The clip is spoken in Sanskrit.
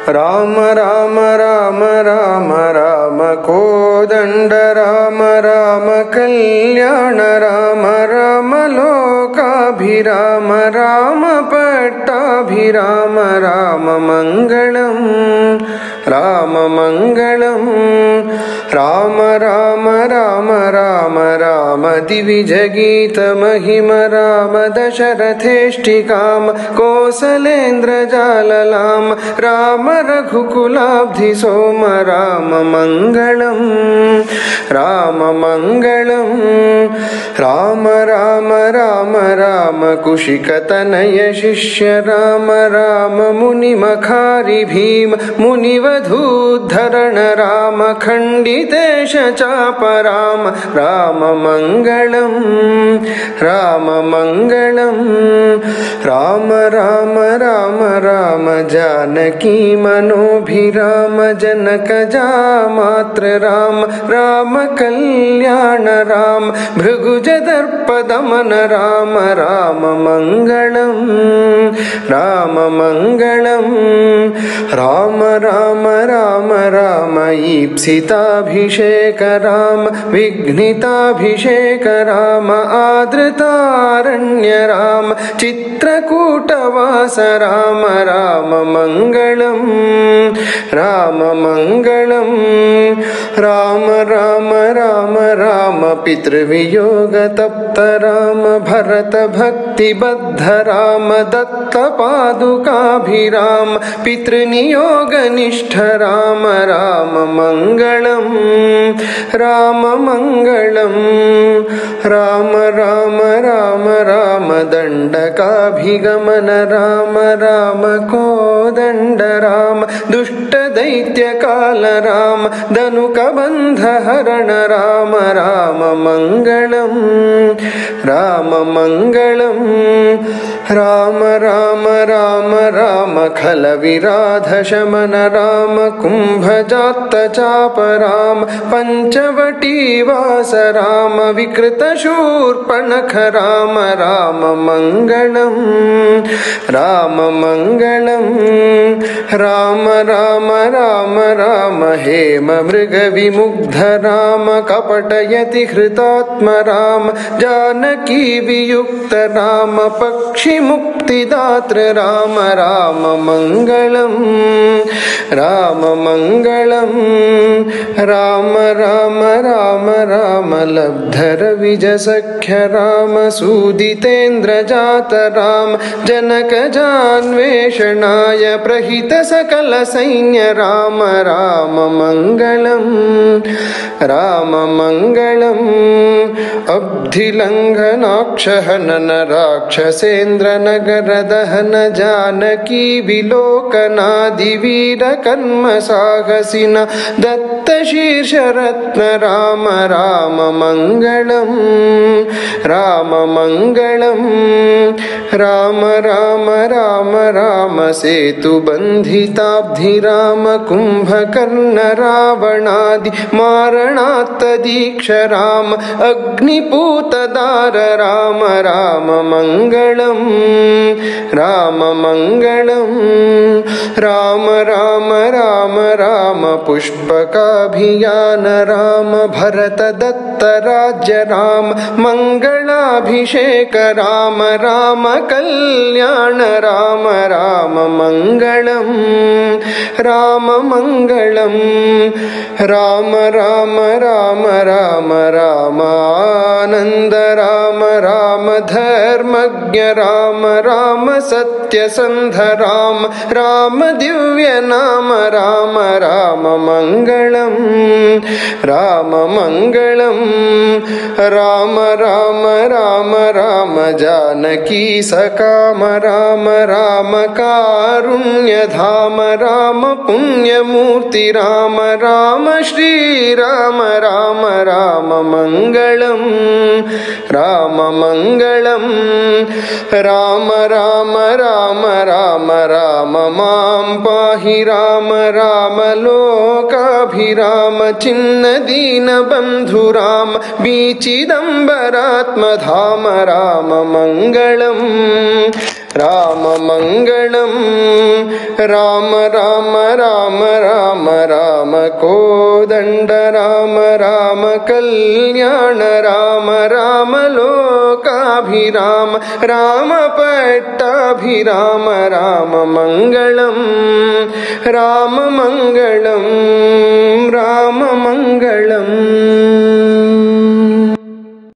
राम राम राम राम राम कोदंड राम राम कल्याण राम राम लोकाभिराम राम पट्टाभिराम राम मंगलम राम मंगलम राम राम राम राम राम दिविजगीत महिम राम दशरथेष्टिकाम कौसलेन्द्र जाललाम राम रघुकुलाब्धि सोम राम मंगलम राम मंगलम राम राम राम राम कुशिकतनय शिष्य राम राम मुनिमखारि भीम मुनिवधूद्धरण राम खंडितेश चाप राम राम मंगलम राम मंगलम राम राम राम राम जानकी मनोभिराम जनक जामात्र राम राम कल्याण राम भृगुज दर्प दमन राम राम मंगलम राम मंगलम राम राम राम राम ईप्सिताभिषेक राम विघ्निताभिषेक राम आदृतारण्य राम चित्रकूटवास राम राम मंगलम राम मंगलम राम राम राम राम पितृवियोग तप्त राम भरत भक्तिबद्ध राम दत्त पादुकाभिराम पितृनियोग निष्ठ राम राम मंगलम राम मंगलम राम राम राम राम दंडकाभिगमन राम राम कोदंड राम दुष्ट दैत्य काल राम धनुक बंध हरण राम राम मंगलम राम मंगलम राम राम राम राम खल विराध शमन राम कुंभजात चाप राम पंचवटी वास राम विकृत शूर्पणख राम राम मंगलम राम मंगलम राम राम राम राम हेम मृग विमुग्ध राम कपटयति हृतात्म राम जानकी वियुक्त राम पक्षि मुक्तिदात्र राम राम मंगलम राम मंगलम राम राम राम राम लब्धर विज सख्य राम सूदितेन्द्र जात राम जनक जान्वेषणाय प्रहित सकल सैन्य राम राम मंगलम राम मंगलम अब्धिलंघनाक्ष हनन राक्षसेन्द्र नगर दहन जानकी विलोकनादि वीर कर्म साहसिन दत्त शीर्ष रत्न राम राम मंगलम राम मंगलम राम राम राम राम सेतु बंधिताब्धि राम कुंभकर्ण रावणादि मारणात्त दीक्ष राम अग्निपूत दार राम राम मंगलम राम मंगलम राम राम राम राम पुष्पकाभियान राम भरत दत्त राज्य राम मंगलाभिषेक राम राम कल्याण राम राम मंगलम राम मंगलम राम राम राम राम राम आनंद राम राम धर्मज्ञ राम राम सत्यसंध राम राम दिव्य नाम राम राम मंगलम राम मंगलम राम राम राम राम जानकी सकाम राम राम कारुण्य धाम राम पुण्यमूर्ति राम राम श्री राम राम राम मंगलम राम मंगलम राम राम राम राम राम मां पाहि राम राम लोकाभिराम चिन्न दीन बंधु राम बीचिदंबरात्म धाम राम मंगलम राममङ्गलं राम राम राम राम राम कोदण्ड राम राम कल्याण राम राम लोकाभिराम राम पट्टाभिराम राममङ्गलं राममङ्गलं